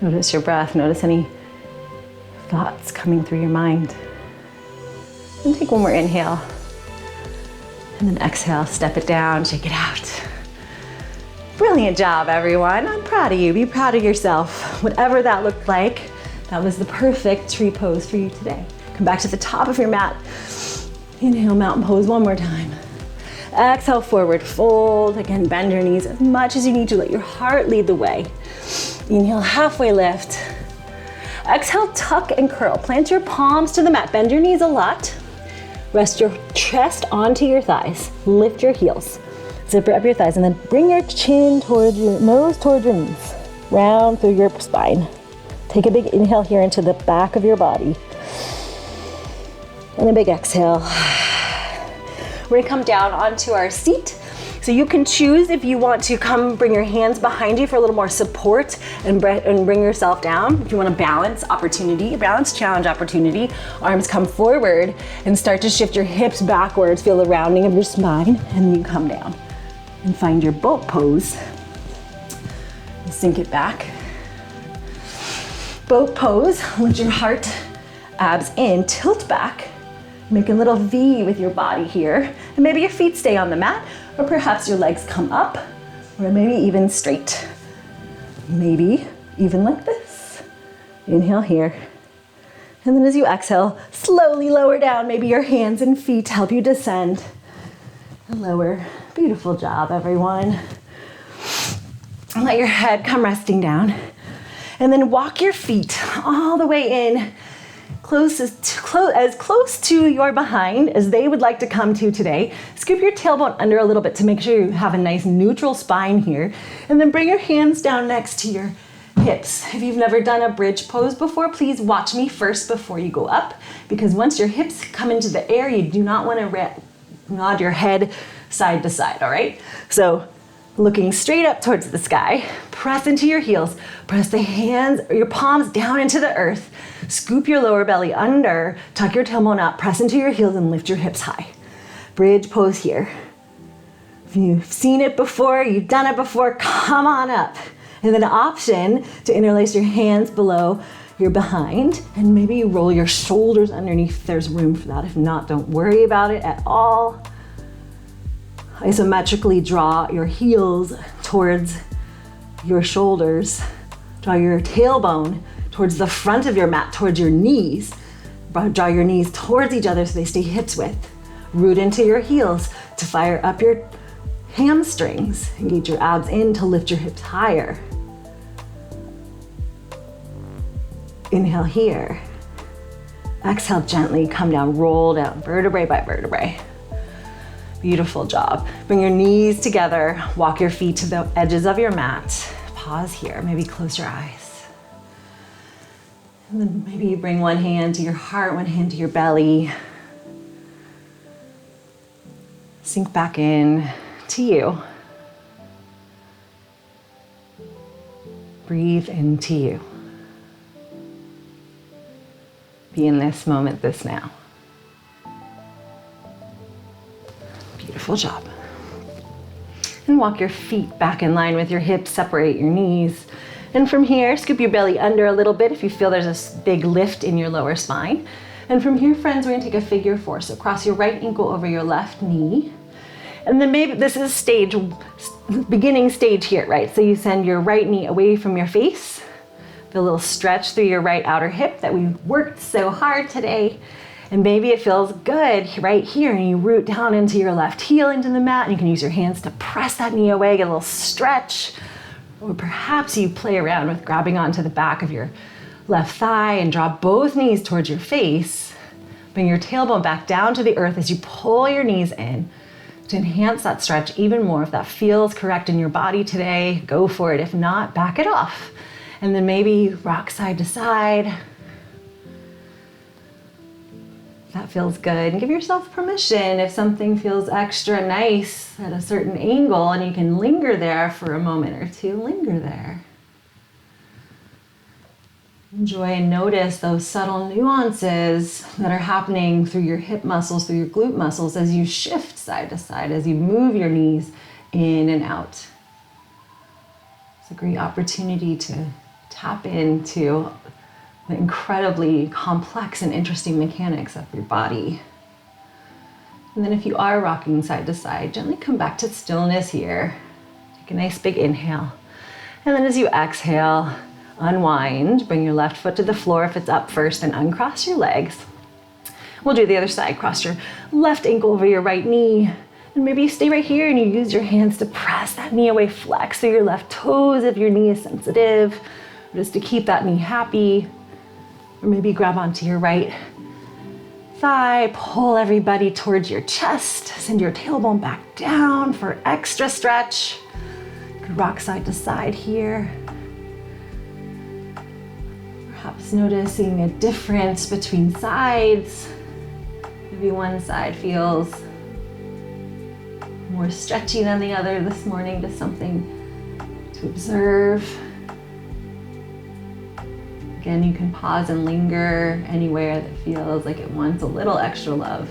Notice your breath, notice any thoughts coming through your mind. And take one more inhale. And then exhale, step it down, shake it out. Brilliant job, everyone. I'm proud of you. Be proud of yourself. Whatever that looked like, that was the perfect tree pose for you today. Come back to the top of your mat. Inhale, mountain pose one more time. Exhale, forward fold. Again, bend your knees as much as you need to. Let your heart lead the way. Inhale, halfway lift. Exhale, tuck and curl. Plant your palms to the mat. Bend your knees a lot. Rest your chest onto your thighs. Lift your heels. Zipper up your thighs and then bring your chin towards your nose, towards your knees. Round through your spine. Take a big inhale here into the back of your body. And a big exhale. We're gonna come down onto our seat. So you can choose if you want to come bring your hands behind you for a little more support and bring yourself down. If you want a balance challenge opportunity, arms come forward and start to shift your hips backwards. Feel the rounding of your spine, and you come down and find your boat pose. Sink it back. Boat pose, lift your heart, abs in, tilt back. Make a little V with your body here. And maybe your feet stay on the mat, or perhaps your legs come up, or maybe even straight. Maybe even like this. Inhale here. And then as you exhale, slowly lower down. Maybe your hands and feet help you descend. And lower. Beautiful job, everyone. And let your head come resting down. And then walk your feet all the way in, as close to your behind as they would like to come to today. Scoop your tailbone under a little bit to make sure you have a nice neutral spine here. And then bring your hands down next to your hips. If you've never done a bridge pose before, please watch me first before you go up, because once your hips come into the air, you do not want to nod your head side to side, all right? So Looking straight up towards the sky, press into your heels, press the hands or your palms down into the earth, scoop your lower belly under, tuck your tailbone up, press into your heels and lift your hips high. Bridge pose here. If you've seen it before, you've done it before, come on up. And then an option to interlace your hands below your behind, and maybe you roll your shoulders underneath if there's room for that. If not, don't worry about it at all. Isometrically draw your heels towards your shoulders. Draw your tailbone towards the front of your mat, towards your knees. Draw your knees towards each other so they stay hips width. Root into your heels to fire up your hamstrings. Engage your abs in to lift your hips higher. Inhale here. Exhale, gently come down, roll down, vertebrae by vertebrae. Beautiful job. Bring your knees together, walk your feet to the edges of your mat. Pause here, maybe close your eyes. And then maybe you bring one hand to your heart, one hand to your belly. Sink back in to you. Breathe into you. Be in this moment, this now. Beautiful job. And walk your feet back in line with your hips, separate your knees. And from here, scoop your belly under a little bit if you feel there's a big lift in your lower spine. And from here, friends, we're gonna take a figure four. So cross your right ankle over your left knee. And then maybe this is beginning stage here, right? So you send your right knee away from your face. Feel a little stretch through your right outer hip that we worked so hard today. And maybe it feels good right here, and you root down into your left heel into the mat, and you can use your hands to press that knee away, get a little stretch. Or perhaps you play around with grabbing onto the back of your left thigh and draw both knees towards your face. Bring your tailbone back down to the earth as you pull your knees in to enhance that stretch even more. If that feels correct in your body today, go for it. If not, back it off. And then maybe rock side to side. That feels good. And give yourself permission if something feels extra nice at a certain angle and you can linger there for a moment or two, linger there. Enjoy and notice those subtle nuances that are happening through your hip muscles, through your glute muscles as you shift side to side, as you move your knees in and out. It's a great opportunity to tap into the incredibly complex and interesting mechanics of your body. And then if you are rocking side to side, gently come back to stillness here. Take a nice big inhale. And then as you exhale, unwind, bring your left foot to the floor if it's up first, and uncross your legs. We'll do the other side. Cross your left ankle over your right knee. And maybe you stay right here and you use your hands to press that knee away, flex through your left toes if your knee is sensitive, or just to keep that knee happy. Or maybe grab onto your right thigh, pull everybody towards your chest, send your tailbone back down for extra stretch. You could rock side to side here. Perhaps noticing a difference between sides. Maybe one side feels more stretchy than the other this morning, just something to observe. Again, you can pause and linger anywhere that feels like it wants a little extra love.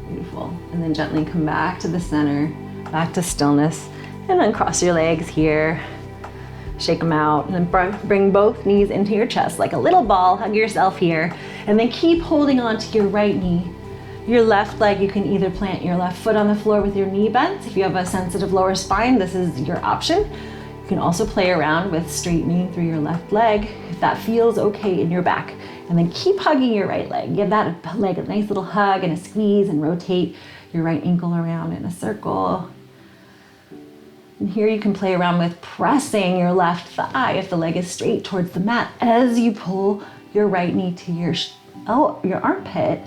Beautiful. And then gently come back to the center, back to stillness, and uncross your legs here. Shake them out, and then bring both knees into your chest like a little ball. Hug yourself here, and then keep holding on to your right knee. Your left leg, you can either plant your left foot on the floor with your knee bent. If you have a sensitive lower spine, this is your option. You can also play around with straightening through your left leg if that feels okay in your back. And then keep hugging your right leg. Give that leg a nice little hug and a squeeze, and rotate your right ankle around in a circle. And here you can play around with pressing your left thigh if the leg is straight towards the mat as you pull your right knee to your armpit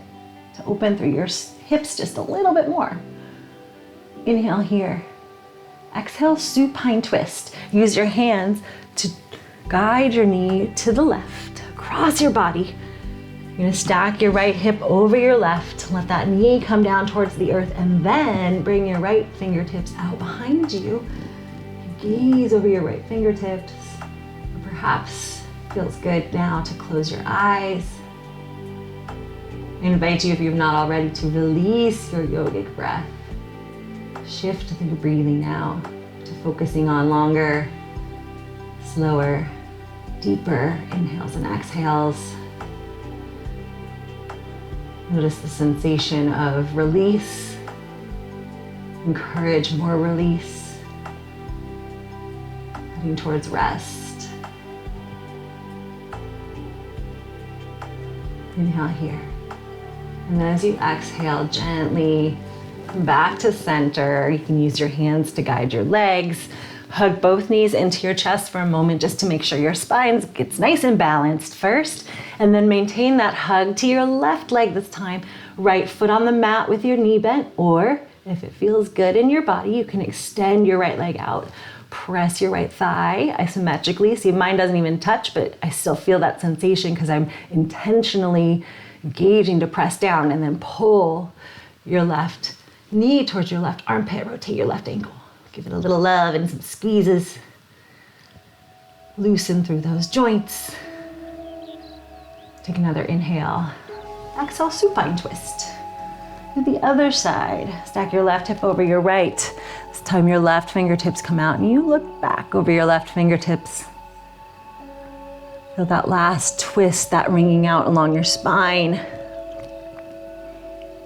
to open through your hips just a little bit more. Inhale here. Exhale, supine twist. Use your hands to guide your knee to the left, across your body. You're gonna stack your right hip over your left, left. Let that knee come down towards the earth, and then bring your right fingertips out behind you. Gaze over your right fingertips. Or perhaps feels good now to close your eyes. I invite you, if you've not already, to release your yogic breath. Shift your breathing now to focusing on longer, slower, deeper inhales and exhales. Notice the sensation of release. Encourage more release. Heading towards rest. Inhale here. And then as you exhale, gently come back to center. You can use your hands to guide your legs. Hug both knees into your chest for a moment just to make sure your spine gets nice and balanced first. And then maintain that hug to your left leg this time. Right foot on the mat with your knee bent, or if it feels good in your body, you can extend your right leg out. Press your right thigh isometrically. See, mine doesn't even touch, but I still feel that sensation because I'm intentionally engaging to press down, and then pull your left knee towards your left armpit. Rotate your left ankle. Give it a little love and some squeezes. Loosen through those joints. Take another inhale. Exhale, supine twist. To the other side. Stack your left hip over your right. This time your left fingertips come out and you look back over your left fingertips. Feel that last twist, that wringing out along your spine.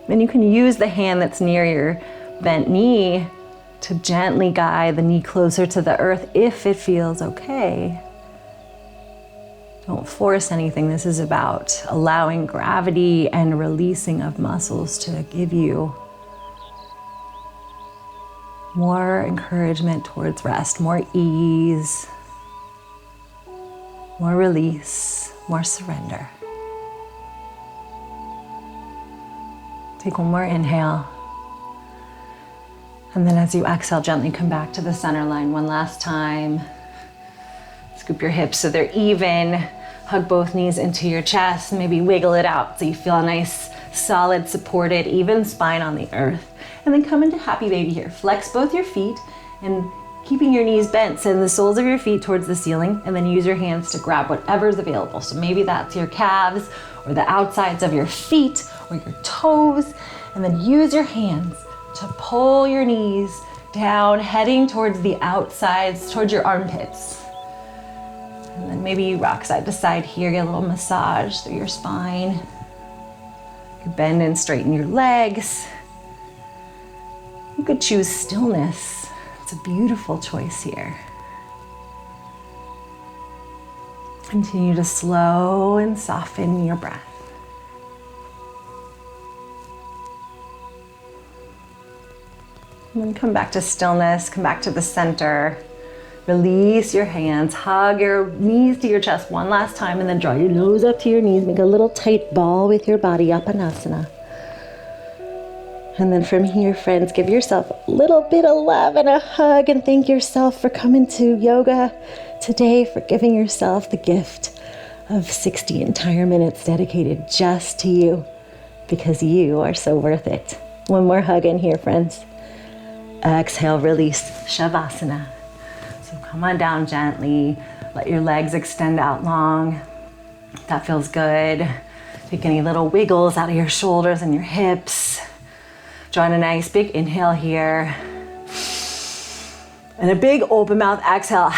Then you can use the hand that's near your bent knee to gently guide the knee closer to the earth if it feels okay. Don't force anything. This is about allowing gravity and releasing of muscles to give you more encouragement towards rest, more ease, more release, more surrender. Take one more inhale. And then as you exhale, gently come back to the center line one last time. Scoop your hips so they're even. Hug both knees into your chest. Maybe wiggle it out so you feel a nice, solid, supported, even spine on the earth. And then come into happy baby here. Flex both your feet and keeping your knees bent, send the soles of your feet towards the ceiling, and then use your hands to grab whatever's available. So maybe that's your calves or the outsides of your feet or your toes, and then use your hands to pull your knees down, heading towards the outsides, towards your armpits. And then maybe you rock side to side here, get a little massage through your spine. You bend and straighten your legs. You could choose stillness. It's a beautiful choice here. Continue to slow and soften your breath. And then come back to stillness, come back to the center. Release your hands, hug your knees to your chest one last time, and then draw your nose up to your knees. Make a little tight ball with your body, Apanasana. And then from here, friends, give yourself a little bit of love and a hug, and thank yourself for coming to yoga today, for giving yourself the gift of 60 entire minutes dedicated just to you, because you are so worth it. One more hug in here, friends. Exhale, release, Shavasana. So come on down gently. Let your legs extend out long. That feels good. Take any little wiggles out of your shoulders and your hips. Join a nice big inhale here. And a big open mouth exhale.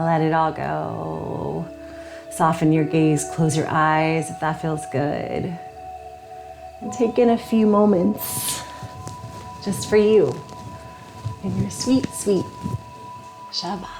Let it all go. Soften your gaze, close your eyes if that feels good. And take in a few moments just for you in your sweet, sweet Shavasana.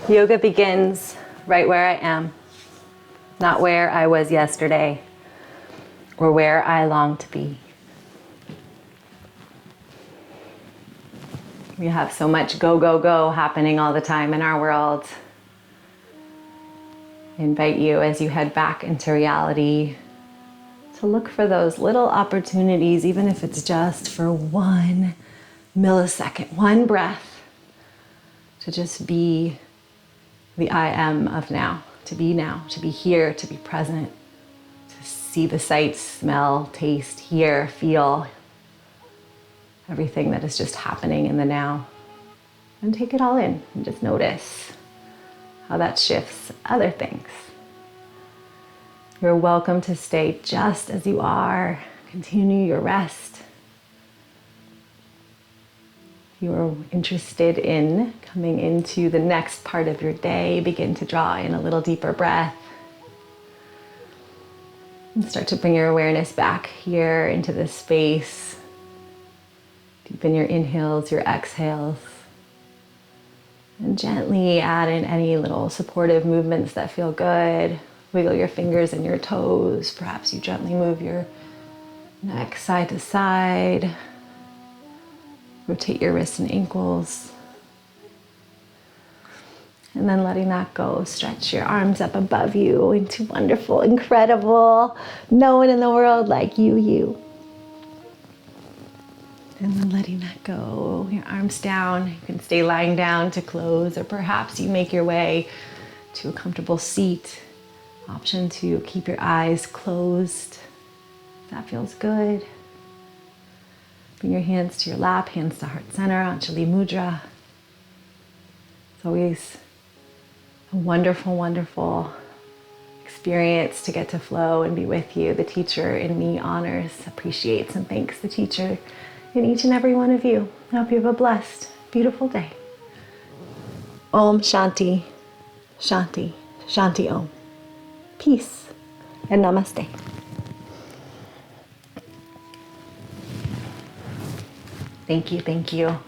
Yoga begins right where I am, not where I was yesterday or where I long to be. We have so much go, go, go happening all the time in our world. I invite you as you head back into reality to look for those little opportunities, even if it's just for 1 millisecond, one breath, to just be the I am of now, to be here, to be present, to see the sights, smell, taste, hear, feel, everything that is just happening in the now. And take it all in and just notice how that shifts other things. You're welcome to stay just as you are. Continue your rest. If you are interested in coming into the next part of your day, begin to draw in a little deeper breath. And start to bring your awareness back here into this space. Deepen your inhales, your exhales. And gently add in any little supportive movements that feel good. Wiggle your fingers and your toes. Perhaps you gently move your neck side to side. Rotate your wrists and ankles. And then letting that go, stretch your arms up above you into wonderful, incredible, no one in the world like you. And then letting that go, your arms down. You can stay lying down to close, or perhaps you make your way to a comfortable seat. Option to keep your eyes closed. That feels good. Bring your hands to your lap, hands to heart center, Anjali Mudra. It's always a wonderful, wonderful experience to get to flow and be with you. The teacher in me honors, appreciates, and thanks the teacher in each and every one of you. I hope you have a blessed, beautiful day. Om Shanti, Shanti, Shanti Om. Peace and namaste. Thank you, thank you.